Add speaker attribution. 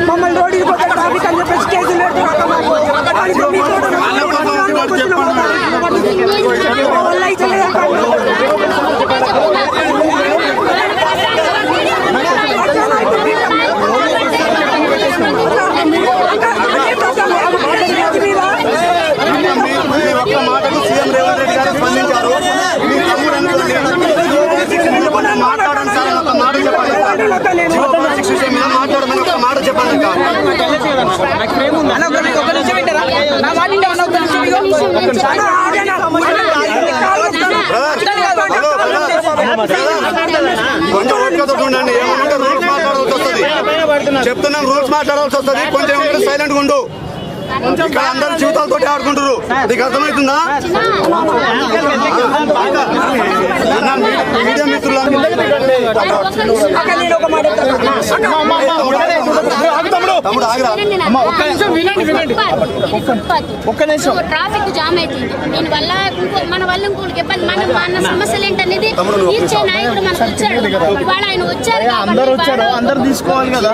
Speaker 1: మమ్మల్ని road traffic అని చెప్పేసి కేసులు
Speaker 2: మాటకు సీఎం రేవంత్ రెడ్డి గారు స్పందించారు. మీ తమ్ముడు మాట్లాడండి సార్, ఒక మాట చెప్పండి. మాట్లాడమని ఒక మాట చెప్పండి. కొంచెం ఓపికతో ఉండండి. ఏమంటే రూల్స్ మాట్లాడాల్సి వస్తుంది. చెప్తున్నాం, రూల్స్ మాట్లాడాల్సి వస్తుంది. కొంచెం సైలెంట్ గా ఉండు. ఇక్కడ అందరు జీవితాలతో ఆడుకుంటారు. నీకు అర్థమవుతుందా? మీడియా మిత్రులు
Speaker 3: ట్రాఫిక్ జామ్ అవుతుంది. దీనివల్ల మన వల్ల ఇంకోటి ఇబ్బంది. మన సమస్యలు ఏంటనేది తీర్చే నాయకుడు మనకు వచ్చాడు. ఇవాళ ఆయన వచ్చారు,
Speaker 4: అందరూ తీసుకోవాలి కదా.